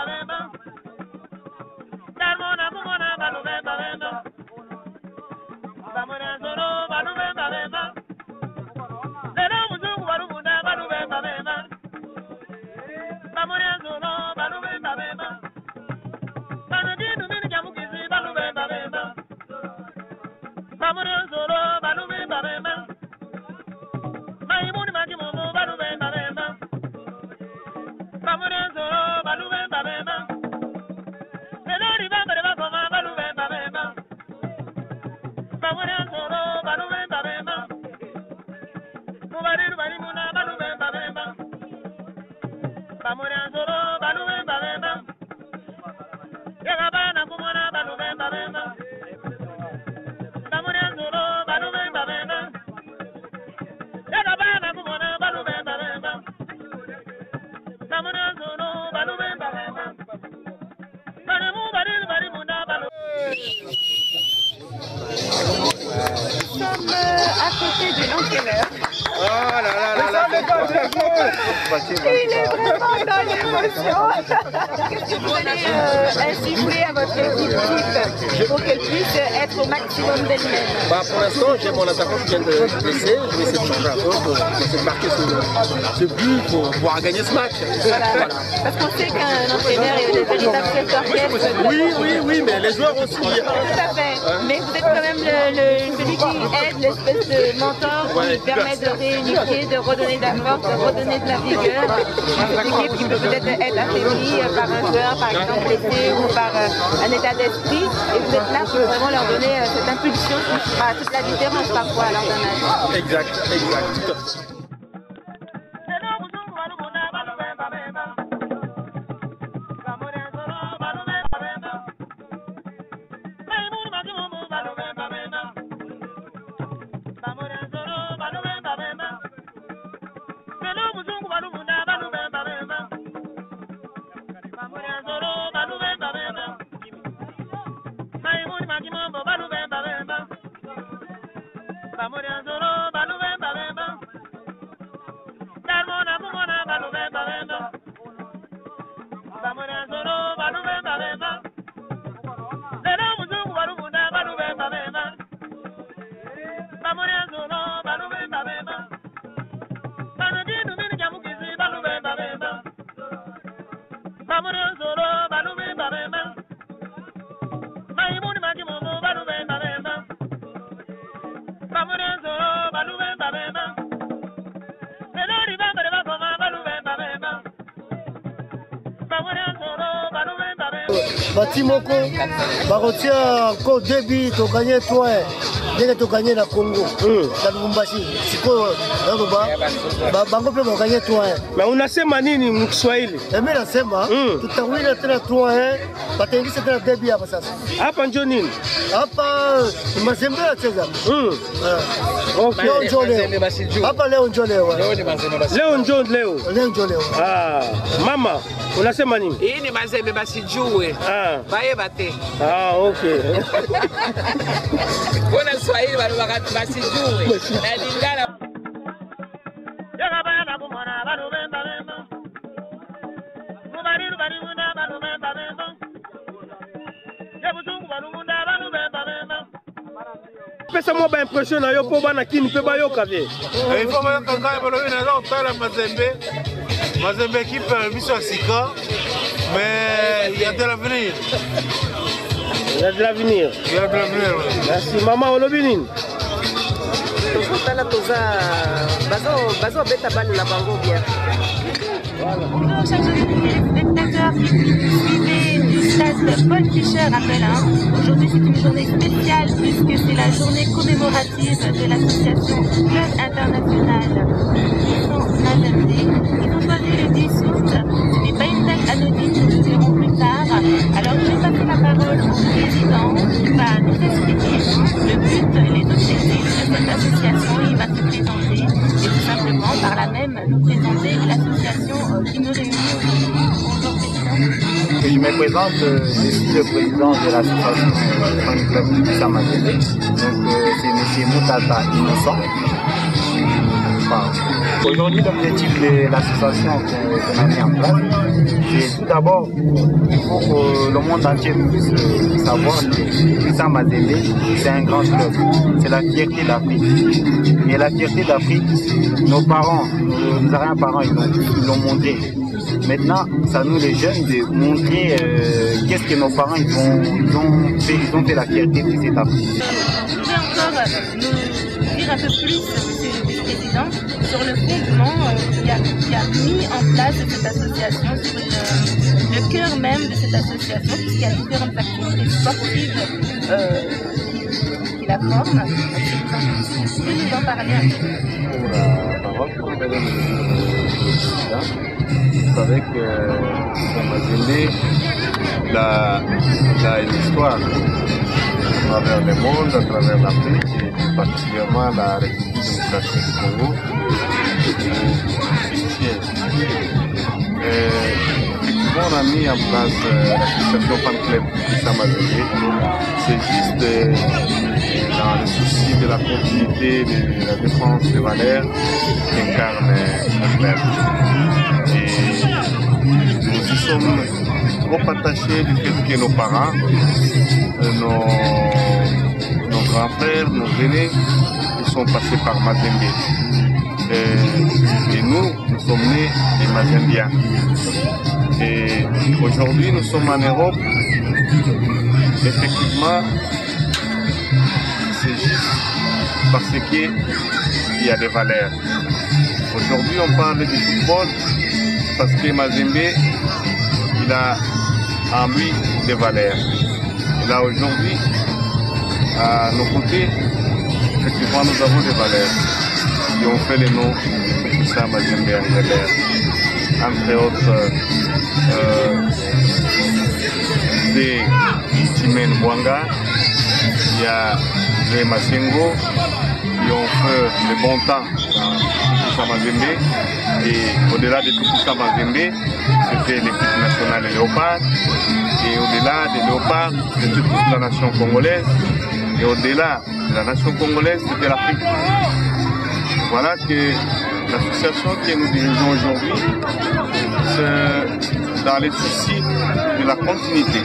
À côté de l'entraîneur. Oh là là là là. Il est vraiment dans l'émotion. Qu'est-ce que vous allez insuffler à votre équipe pour qu'elle puisse être au maximum d'elle-même? Pour l'instant, j'ai mon attaquant qui vient de blesser. Je vais essayer de changer un peu pour essayer de marquer ce but pour pouvoir gagner ce match. Voilà. Parce qu'on sait qu'un entraîneur est des véritables chefs d'orchestre. Oui, mais les joueurs aussi. Tout à fait. Mais vous êtes quand même celui qui aide, l'espèce de mentor qui permet de réunifier, de redonner de la force, de redonner de la vigueur à cette équipe qui peut peut-être être affaiblie par un joueur, par exemple blessé ou par un état d'esprit. Et vous êtes là pour vraiment leur donner cette impulsion qui fera toute la différence parfois lors d'un match. Exact, tout à fait. Batimoko, Barotia, encore 2 buts, tu as gagné 3. Dès que tu as gagné la Congo, la Lubumbashi, c'est quoi? Bango peut gagner 3. Mais on a sema nini mkiswahili? Mimi nasema tutawina tena 3, bataingisha tena 2 buts hapa sasa. Hapa njo nini? Hapa Mazembe anacheza. Okay. Leo njo leo. Hapa leo njo leo. Leo njo leo. Leo njo leo. Ah, mama, unasema nini? Hii ni Mazembe basijue. Baye bate. Okay. Bona Swahili bali wakati basijue. Na lingana. Pesa mo ba impression na yo po bana kini pe ba yo kavie. Il faut ba kanga ba lo ina za otala Mazembe. Mazembe équipe mission sika. Mais il y a de l'avenir. Il y a de l'avenir. Il y a de l'avenir. Merci maman Olobinine. Tozotala toza bazo beta bali na bango bien. Bonjour chers spectateurs qui suivez du stade Paul Fischer rappelle. Aujourd'hui c'est une journée spéciale puisque c'est la journée commémorative de l'association Club International Mazembe. Ils ont choisi le 10 août. Ce n'est pas une date anodine, nous le verrons plus tard. Alors je vais passer la parole au président qui va nous expliquer le but, les objectifs de cette association. Il va se présenter et tout simplement par là même nous présenter l'association qui nous réunit aujourd'hui. Bonjour président. Je me présente, je suis le président de l'association Fan Club Tupisa Mazembe. Donc c'est M. Moutata Innocent. Aujourd'hui, l'objectif de l'association qu'on a mis en place, c'est tout d'abord, il faut que le monde entier puisse savoir que Tupisa Mazembe, c'est un grand club. C'est la fierté d'Afrique. Et la fierté d'Afrique, nos parents, nos arrière-parents, ils l'ont montré. Maintenant, c'est à nous les jeunes de montrer qu'est-ce que nos parents ils ont fait la fierté de cette Afrique. encore nous dire un peu plus, Monsieur le Vice-président, sur le fondement qui a mis en place cette association, sur le cœur même de cette association, puisqu'il y a différentes activités sportives qui la forment. Est-ce que vous nous en parler un peu? Vous savez que Mazembe a une histoire à travers le monde, à travers l'Afrique et plus particulièrement la République démocratique du Congo. Effectivement, on a mis en place l'association Fan Club Tupisa Mazembe. C'est juste dans le souci de la continuité de la défense des valeurs qu'incarne le club. Et nous y sommes trop attachés du fait que nos parents, nos grands frères, nos aînés, ils sont passés par Mazembe. Et nous sommes nés des Mazembiens. Et aujourd'hui, nous sommes en Europe. Effectivement, c'est juste parce qu'il y a des valeurs. Aujourd'hui, on parle du football parce que Mazembe, il a en lui des valeurs. Là, aujourd'hui, à nos côtés, effectivement, nous avons des valeurs. Et on fait les noms de ça, Mazembe Angleterre. Entre autres, des Timen Bwanga, il y a les Masengo, qui ont fait le bon temps dans Tupisa Mazembe. Et au-delà de Tupisa Mazembe, c'était l'équipe nationale Léopard. Et au-delà des Léopards, c'était toute la nation congolaise. Et au-delà de la nation congolaise, c'était l'Afrique. Voilà que l'association que nous dirigeons aujourd'hui, c'est dans les soucis de la continuité.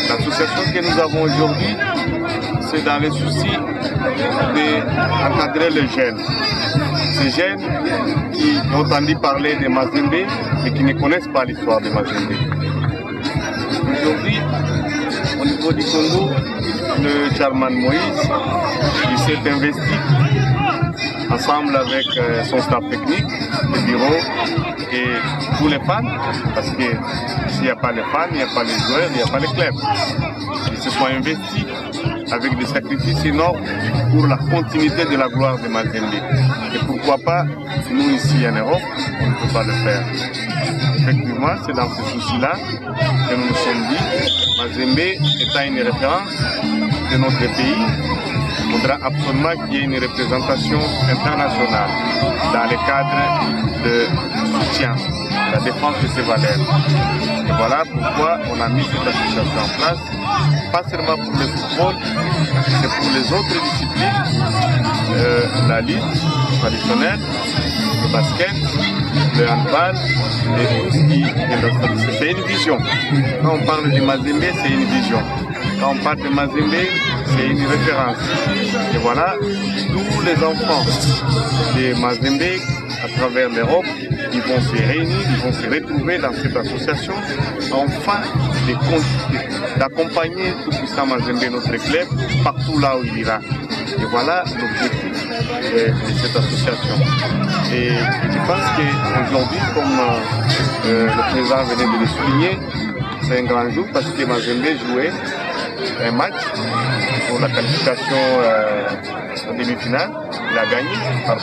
L'association que nous avons aujourd'hui, c'est dans les soucis d'encadrer les jeunes. Ces jeunes qui ont entendu parler de Mazembe mais qui ne connaissent pas l'histoire de Mazembe. Aujourd'hui, au niveau du Congo, le Charman Moïse, il s'est investi ensemble avec son staff technique, le bureau et tous les fans, parce que s'il n'y a pas les fans, il n'y a pas les joueurs, il n'y a pas les clubs. Ils se sont investis avec des sacrifices énormes pour la continuité de la gloire de Mazembe. Et pourquoi pas, nous ici en Europe, on ne peut pas le faire. Effectivement, c'est dans ce souci-là que nous nous sommes dit, Mazembe étant une référence de notre pays, il faudra absolument qu'il y ait une représentation internationale dans le cadre de soutien, de la défense de ces valeurs. Et voilà pourquoi on a mis cette association en place, pas seulement pour le football, c'est pour les autres disciplines, la lutte traditionnelle, le basket, le handball et tout ce qui est c'est une vision. Quand on parle de Mazembe, c'est une vision. Quand on parle de Mazembe, c'est une référence. Et voilà, tous les enfants de Mazembe à travers l'Europe, ils vont se réunir, ils vont se retrouver dans cette association, afin d'accompagner Tupisa Mazembe, notre club, partout là où il ira. Et voilà l'objectif de cette association. Et je pense qu'aujourd'hui, comme le président venait de le souligner, c'est un grand jour parce que Mazembe jouait un match pour la qualification en demi-finale. Il a gagné par 3-1.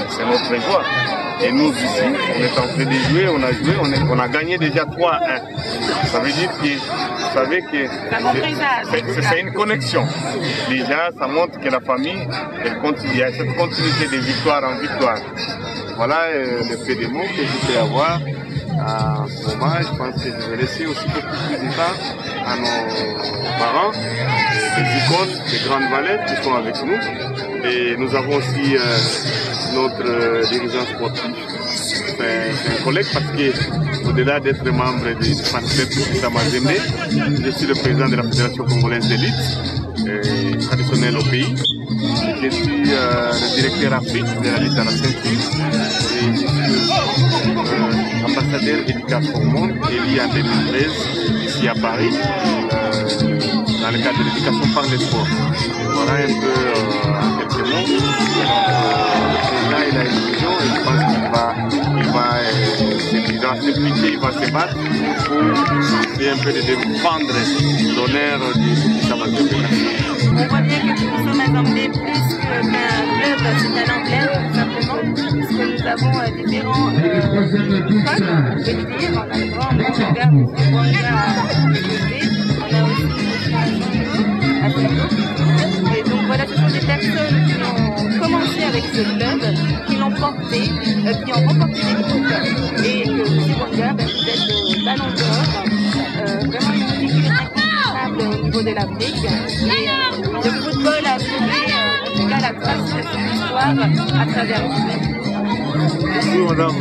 C'est notre joie. Et nous ici, on est en train de jouer, on a gagné déjà 3-1. Ça veut dire que vous savez que c'est une connexion. Déjà, ça montre que la famille, il y a cette continuité de victoire en victoire. Voilà le peu de mots que je peux avoir. En ce moment, je pense que je vais laisser aussi beaucoup plus de temps à nos parents, des icônes, des grandes valeurs qui sont avec nous. Et nous avons aussi notre dirigeant sportif. C'est un collègue parce que, au-delà d'être membre du Fan Club Tupisa Mazembe, je suis le président de la Fédération congolaise d'élite, traditionnelle au pays. Je suis le directeur Afrique de la lutte à la ceinture. Et je suis ambassadeur éducation au monde, élu en 2013 ici à Paris. dans le cadre de l'éducation par le sport. Voilà un peu en quelques mots. Le président il a une vision et je pense qu'il va s'impliquer, il va se battre pour essayer un peu de défendre l'honneur du Tout-Puissant Mazembe. On voit bien que nous sommes Mazembe plus qu'un club, c'est un emblème tout simplement, puisque nous avons différents codes, on peut le dire. On a le grand Banga, M. Banga à côté, on a aussi M. à Sito. Et donc voilà, ce sont des personnes qui ont commencé avec ce club, qui l'ont porté, qui ont remporté des coupes, et que M. Banga, vous êtes le ballon d'or, vraiment une figure incontournable au niveau de l'Afrique. Et le football a trouvé en tout cas la trace de son histoire à travers le monde. Bonjour madame,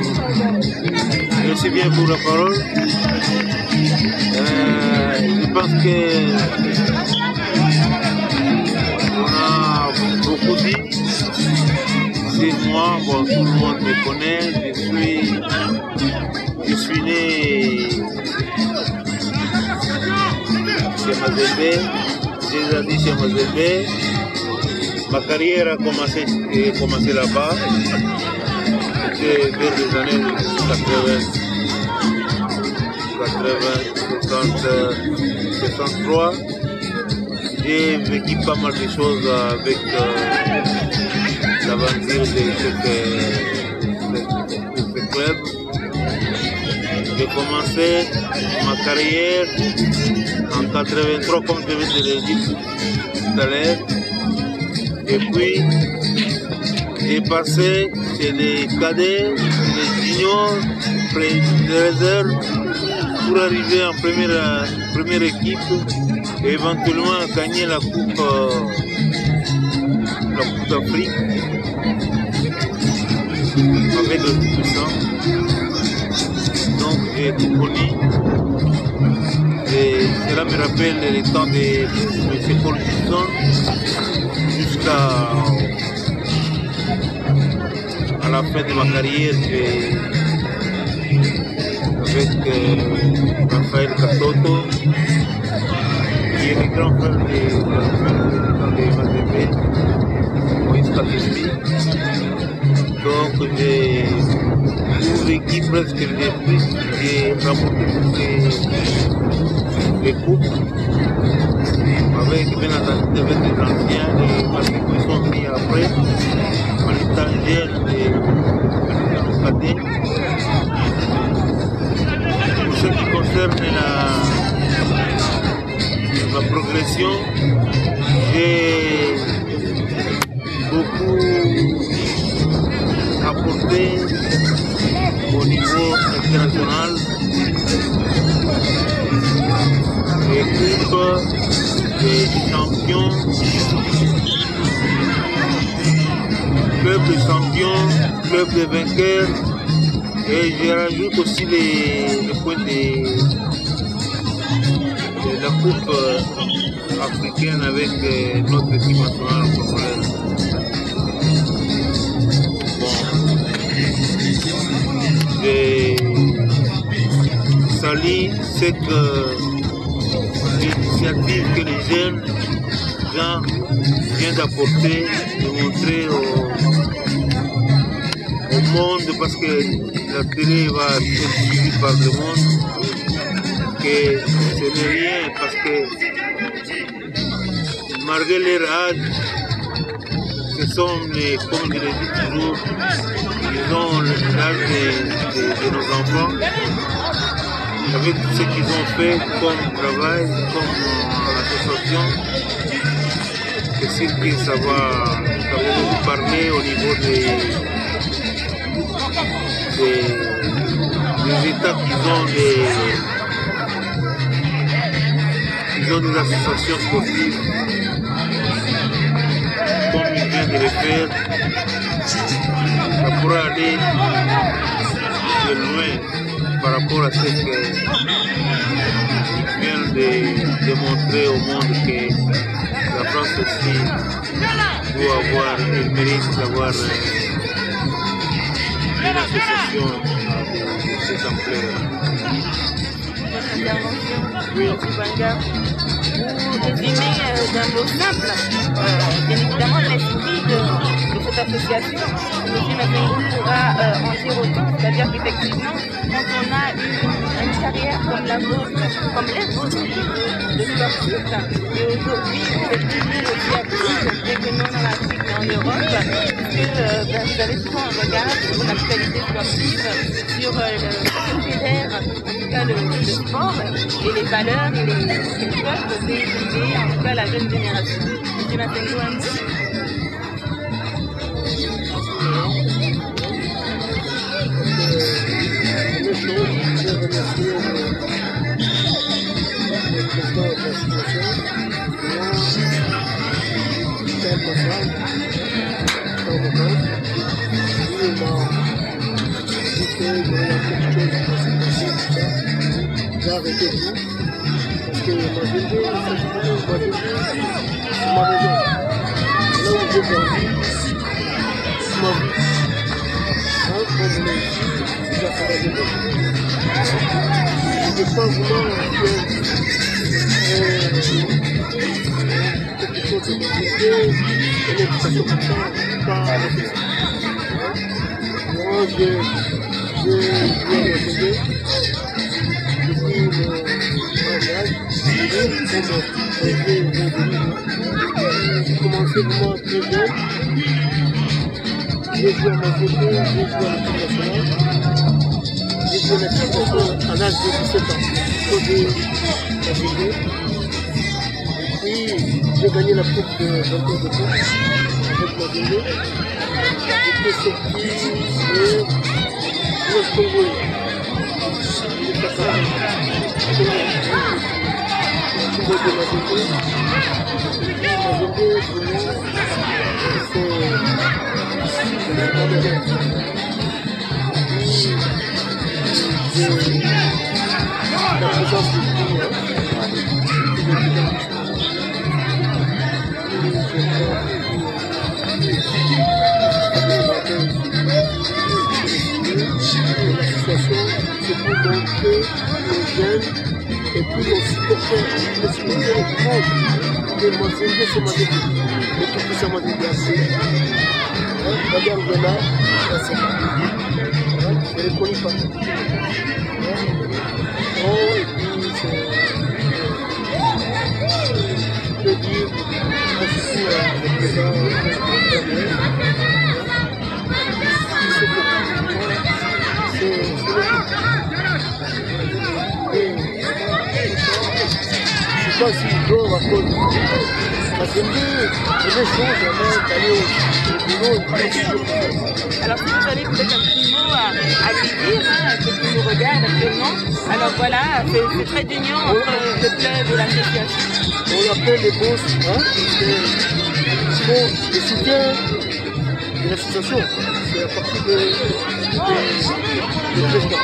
merci bien pour la parole. Je pense que on a beaucoup dit. C'est moi, bon, tout le monde me connaît, je suis né chez Mazembe, j'ai grandi chez Mazembe. Ma carrière a commencé là-bas. C'était vers les années 63. J'ai vécu pas mal de choses avec l'aventure de ce club. J'ai commencé ma carrière en 83, comme je viens de le dire tout à l'heure. Et puis, j'ai passé chez les cadets, les juniors, les réserves, pour arriver en première équipe et éventuellement gagner la Coupe d'Afrique avec le Tout-Puissant. Donc j'ai tout connu. Et cela me rappelle les temps de M. Paul Gibson jusqu'à la fin de ma carrière avec Raphaël Katoto, qui est le grand frère de Mazembe, Moïse Katumbi. Donc j'ai vécu presque j'ai remporté toutes les coupes avec bien entendu avec les anciens, parce qu'ils sont venus après, en étant jeunes des cadets. Pour ce qui concerne la progression, j'ai beaucoup apporté au niveau international. L'équipe des champions, club de champions, club de vainqueurs, et je rajoute aussi les points de la coupe africaine avec notre équipe nationale congolaise. J'ai sali cette initiative que les jeunes gens viennent d'apporter, de montrer au monde, parce que la télé va être suivie par le monde, que ce n'est rien, parce que malgré leur âge, ce sont, comme je l'ai dit toujours, ils ont l'âge de nos enfants, avec tout ce qu'ils ont fait comme travail, comme association. C'est sûr que ça va beaucoup parler au niveau des états qu'ils ont des associations sportives, comme ils viennent de le faire. Ça pourra aller de loin par rapport à ce qu'ils viennent de démontrer au monde, que la France aussi doit avoir, elle mérite d'avoir une association de cette ampleur. Oui. résumer d'un mot simple, bien évidemment, l'esprit de cette association, M. Mazengo pourra en dire autant, c'est-à-dire qu'effectivement, quand on a une carrière comme la vôtre, comme les vôtres de sportifs, et aujourd'hui, vous êtes toujours aussi actifs, dès que non en Afrique, mais en Europe, que vous avez souvent un regard sur l'actualité sportive, sur ce que fédère, en tout cas le sport, et les valeurs et les peuvent véhiculer, en tout cas la jeune génération. M. Mazengo, un mot? J'ai arrêté tout parce que ma vie, c'est ma maison. Là où j'ai grandi, c'est ma vie. Quand on est ici, c'est ma maison. Je ne peux pas vouloir faire quelque chose de compliqué, une éducation comme ça, pas avec ça. Moi, j'ai depuis mon mariage, j'ai commencé vraiment très jeune. J'ai joué à ma côté, j'ai joué à l'équipe nationale. J'ai joué à l'équipe nationale à l'âge de 17 ans. Quand j'ai joué. Et puis, j'ai gagné la coupe de champion de France avec ma Congo. J'étais sorti de Congo. La présence du l'association, c'est pour montrer les jeunes et puis les supporters du monde. Que moi, c'est ma vie. Et tout ça m'a dit assez. Regarde là, c'est pas. Je ne les connais pas. Oh, et puis, je peux dire, merci à le président je sais pas si je dors à cause de ça. J'aime bien les choses d'aller au boulot. Alors si vous avez peut-être un petit mot à lui dire, ceux qui nous regardent actuellement, alors voilà, c'est très d'union entre le club et l'association. On appelle les boss, c'est le soutien de l'association. C'est à partir de président.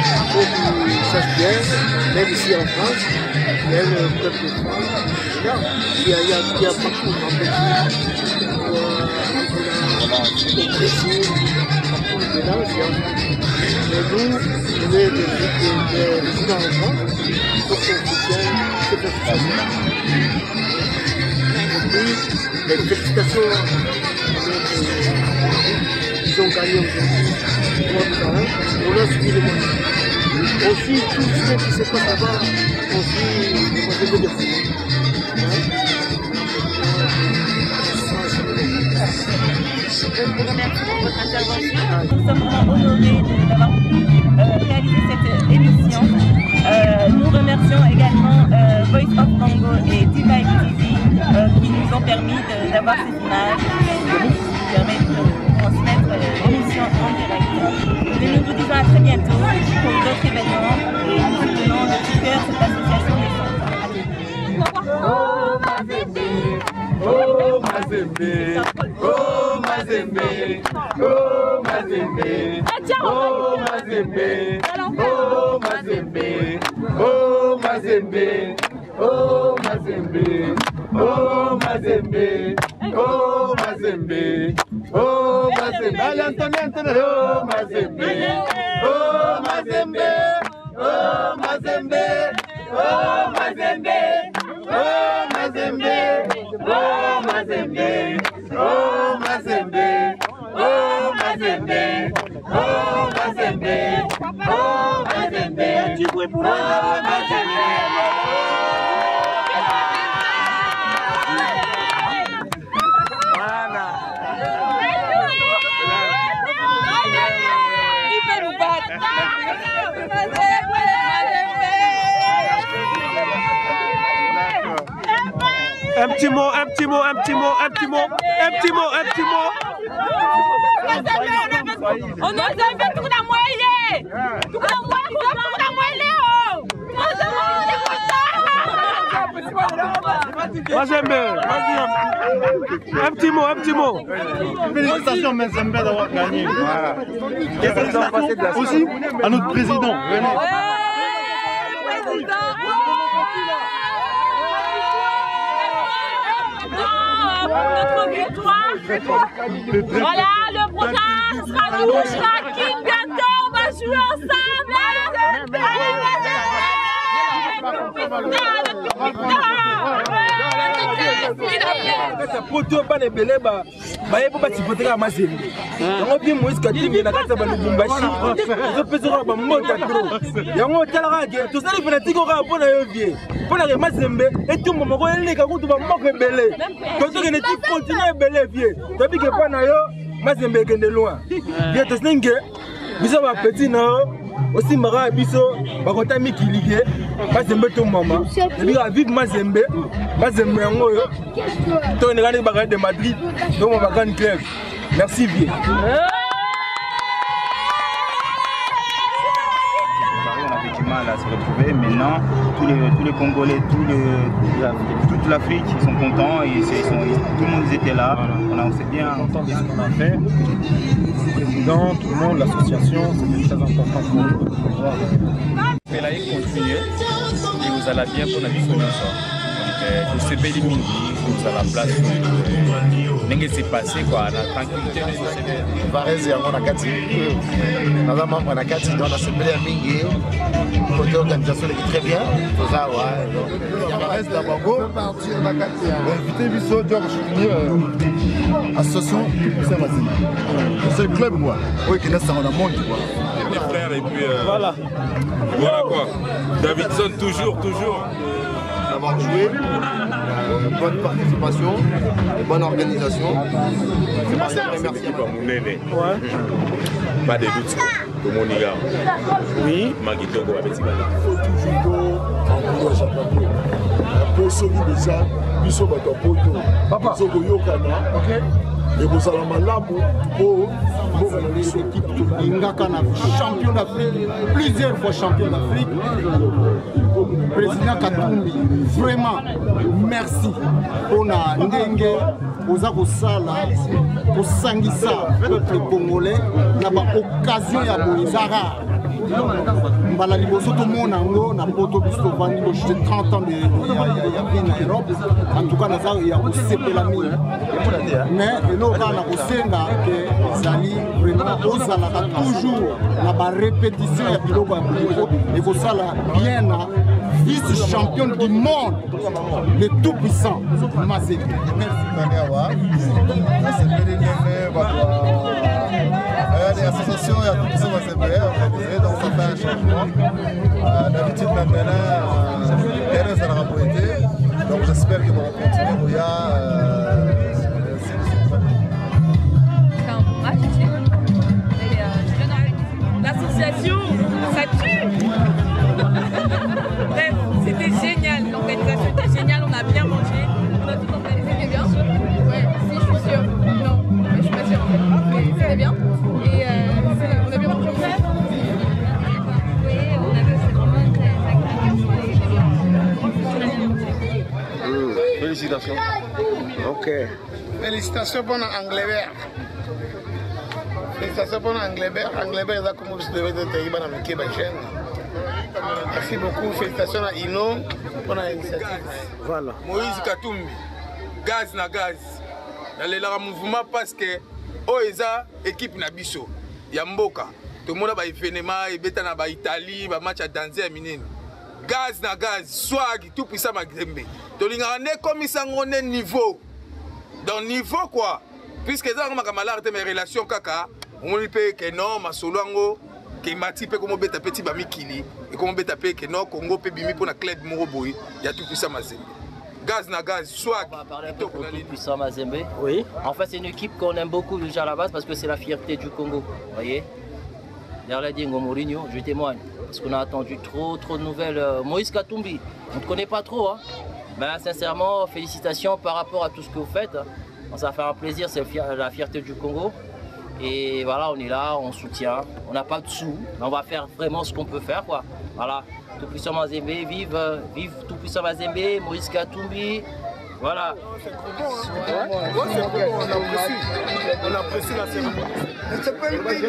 Il faut qu'ils sachent bien, même ici en France, même le peuple de France, il y a partout en Belgique, au Brésil, partout le mélange, mais nous, on est des résidents en France, il faut qu'on soutienne cette association. Et puis, les félicitations, ils ont gagné aujourd'hui, on a suivi le monde. Aussi, tout ce qui se passe là-bas, aussi, on va devenir fou. Je vous remercie pour votre intervention. Nous sommes vraiment honorés d'avoir pu réaliser cette émission. Nous remercions également Voice of Congo et Divide TV qui nous ont permis d'avoir ces images et qui nous permettent de transmettre l'émission en direct. Et nous vous disons à très bientôt pour d'autres événements et nous soutenons de tout cœur cette association des centres. Oh Mazembe, oh Mazembe, oh Mazembe, oh Mazembe, oh Mazembe, oh Mazembe, oh Mazembe, oh Mazembe, oh Mazembe, oh Mazembe, allez Anthony, oh Mazembe, oh Mazembe, oh Mazembe, oh Mazembe. Mazembe, oh Mazembe, oh Mazembe, oh Mazembe, oh Mazembe, oh Mazembe. Un petit mot, un petit mot, un petit mot, un petit mot, un petit mot, un petit mot. On nous a fait tout la moelle. Tout la moelle. Mazembe, un petit mot, un petit mot. Félicitations Mazembe d'avoir gagné. Voilà. Et félicitations aussi à notre président. Notre victoire. Voilà, le prochain sera nous, King. Bientôt, on va jouer ensemble. poto bana ebele bayebo batipoteka Mazembe yango mpe Moïse Katumbi na kati ya balubumbashi ezopesaka bambota tro yango otalaka ke tosali penatiki okaa mpo na yo vie mpo na ke Mazembe etumba moko eleka kutu bamboko ebele tozokende ti continue ebele vie tobike mpa na yo Mazembe ekende loin vie tosinenge biso bapeti na yo osimbaka biso bakota mikili ke Mazembe to mama ebika vive Mazembe Mazembe yango oyo tokendekani bakaya de Madrid donc bakani club merci vie. Mal à se retrouver. Maintenant, tous les Congolais, toute l'Afrique, ils sont contents et tout le monde était là. On s'est bien content de ce qu'on a fait. Le président, tout le monde, l'association, c'était très important pour nous de pouvoir. Mais là, il continue et vous allez bien pour la mission. Donc, je sais pas les vous à la place. N'engagez c'est passé quoi, la tranquillité. Varese yango na kati naza membre na kati donc assemblée ya mingi côté organisation est très bien toza wa Varese na bango partir na kati invité biso donc soutenir association c'est Mazembe c'est le club moi oui qui laisse dans le monde quoi les frères et puis voilà quoi Davidson toujours d'avoir joué, bonne participation, bonne organisation. Merci. Pas de doute, tout le monde y a. Oui. Magito go avec Tibana. Un peu solide déjà, biso bato poto. Papa, so goyokana. OK. Et vous allez malamu pour l'équipe Ingaka na champion d'Afrique, plusieurs fois champion d'Afrique. Président Katumbi, vraiment merci pour na ndenge oza kosala kosangisa peuple congolais na ba occasion ya boizara. Mbala liboso to mona ngo na poto biso vandi bo j'ai 30 ans de vie en Europe. En tout cas na ça ya kosepela mingi. Mais eloko na kosenga ke ezali vraiment ozalaka toujours na ba répétition ya biloko ya biloko et kosala bien na vice-champion du monde, le tout-puissant Mazembe. Merci. L'association a tout ça organisé, donc ça fait un changement. D'habitude maintenant, Thérèse a la beauté, donc j'espère qu'ils vont continuer. L'association, ça tue. Bref, c'était génial, l'organisation était géniale, on a bien mangé, on a tout organisé. C'était bien? Ouais, si, je suis sûre. Non, mais je suis pas sûre. Mais c'était bien. Et on a bien mangé. Oui, on a fait vraiment très Félicitations. Ok. Félicitations pour Anglebert. Félicitations pour Anglebert. Anglebert, il a comme vous devez être dans le Québec. Merci beaucoup. Félicitations à Ino pour l'initiative. Voilà. Moïse Katumbi, gaz na gaz. Dans le mouvement parce que Oeza équipe na biso Yamboka. Tout le monde a événement, il est en Italie, il match à danser à Minine. Gaz na gaz, swag, tout puissant Mazembe. Tout le monde comme ça on est niveau. Donc niveau quoi. Puisque ça on m'a malade mes relations kaka, on lui paye que non ma soloango que mati pe comme beta petit ba mikili et comme beta pe que non Congo pe bimi pour la clé de Moroboy, il y a tout puissant Mazembe. Gaz na gaz, soit on va parler un peu pour tout puissant Mazembe. Oui. En fait, c'est une équipe qu'on aime beaucoup déjà à la base parce que c'est la fierté du Congo. Vous voyez? Derrière Dingo Mourinho, je témoigne. Parce qu'on a attendu trop de nouvelles. Moïse Katumbi, on ne connaît pas trop. Hein. Ben, sincèrement, félicitations par rapport à tout ce que vous faites. Ça fait un plaisir, c'est la fierté du Congo. Et voilà, on est là, on soutient. On n'a pas de sous, mais on va faire vraiment ce qu'on peut faire, quoi. Voilà, tout puissant Mazembe, vive tout puissant Mazembe, Moïse Katumbi. Voilà. On apprécie la cérémonie. C'est pas le pays.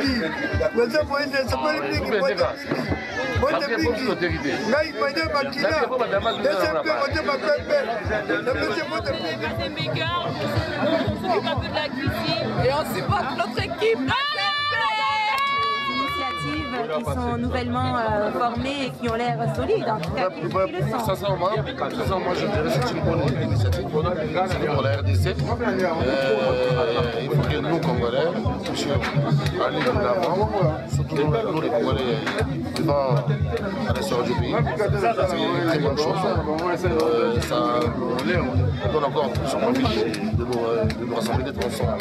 Et on supporte notre équipe. Qui sont nouvellement formés et qui ont l'air solides. En tout cas, Sincèrement, moi je dirais que c'est une bonne initiative pour la RDC. Il faut que nous, Congolais, puissions aller de l'avant, surtout nous les Congolais devant à l'essor du pays. C'est une très bonne chose. Ça donne encore plus envie de nous rassembler, d'être ensemble,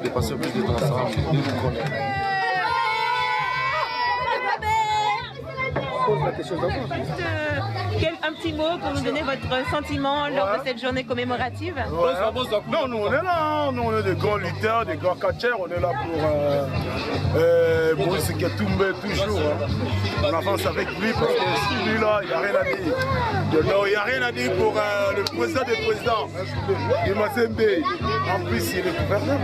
de passer plus de temps ensemble, de nous connaître. La question un petit mot pour nous donner votre sentiment lors de cette journée commémorative. Non, nous on est là, nous on est des grands lutteurs, des grands catcheurs, on est là pour Moïse Katumbi toujours. On avance avec lui parce que lui là, il n'y a rien à dire. Non, il n'y a rien à dire pour le président des présidents, de Mazembe. En plus, il est gouverneur.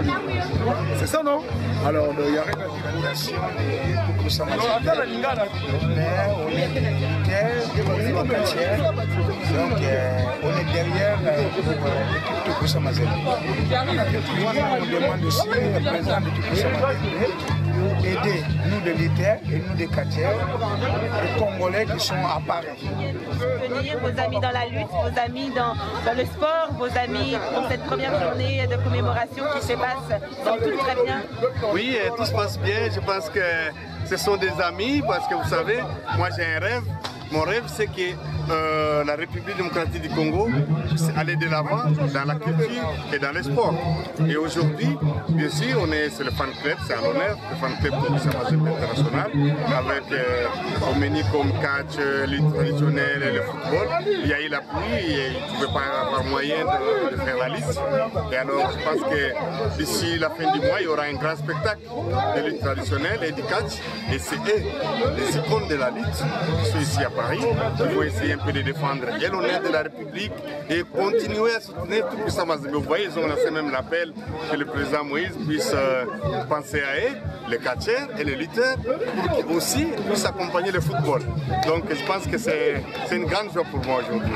C'est ça, non? Alors, il n'y a rien à dire pour la Chine. Donc on est derrière l'équipe de Koussa Mazembe. On demande aussi au président de Koussa Mazembe aider nous des lutteurs et nous des catcheurs, les Congolais qui sont à Paris. Soutenir vos amis dans la lutte, vos amis dans le sport, vos amis pour cette première journée de commémoration qui se passe tout très bien. Oui, tout se passe bien. Je pense que ce sont des amis parce que vous savez, moi j'ai un rêve. Mon rêve, c'est que la République démocratique du Congo allait de l'avant dans la culture et dans le sport. Et aujourd'hui, bien sûr, c'est le fan club, c'est un honneur, le fan club de Koussa Mazembe International, avec au menu comme catch, lutte traditionnelle et le football. Il y a eu la pluie et il ne pouvait pas avoir moyen de faire la liste. Et alors, je pense que d'ici la fin du mois, il y aura un grand spectacle de lutte traditionnelle et du catch. Et c'est eux, les icônes de la lutte, qui sont ici à Paris. Il faut essayer un peu de défendre l'honneur de la République et continuer à soutenir tout Koussa Mazembe. Vous voyez, ils ont lancé même l'appel que le président Moïse puisse penser à eux, les catcheurs et les lutteurs, pour qu'ils aussi puissent accompagner le football. Donc je pense que c'est une grande joie pour moi aujourd'hui.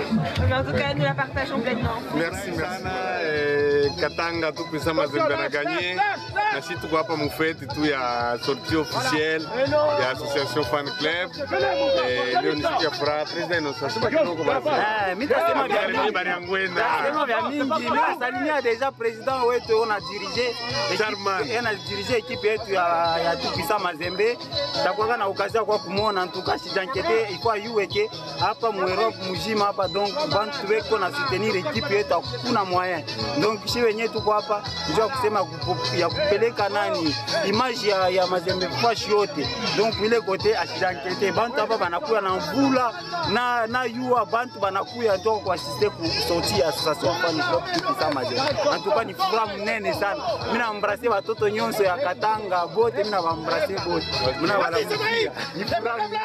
En tout cas, nous la partageons pleinement. Merci, merci. Katanga, tout Koussa Mazembe a gagné. Merci tout le monde fait, tout il y a sortie officielle, il y a l'association fan club et Léonistique Afra, président déjà président wetu on a dirigé l'équipe yetu ya Tupisa Mazembe takwanga na occasion kwa kumona ntuka sijankete iko yuweke hapa mu Europe mujima hapa donc bantu weko na soutenir équipe yetu hakuna moyen donc shi wenyewe tuko hapa ndio kusema ya kupeleka nani image ya Mazembe fashi yote donc ile kote asijankete bantu hapa banakuya na mvula na yua bantu banakuya ndio kuasiste kusauti ya association fan club Tupisa Mazembe antuka ni furaha mnene sana mimi naembracer watoto nyonso ya Katanga bote mimi na embracer bote mimi na wala ni furaha mnene.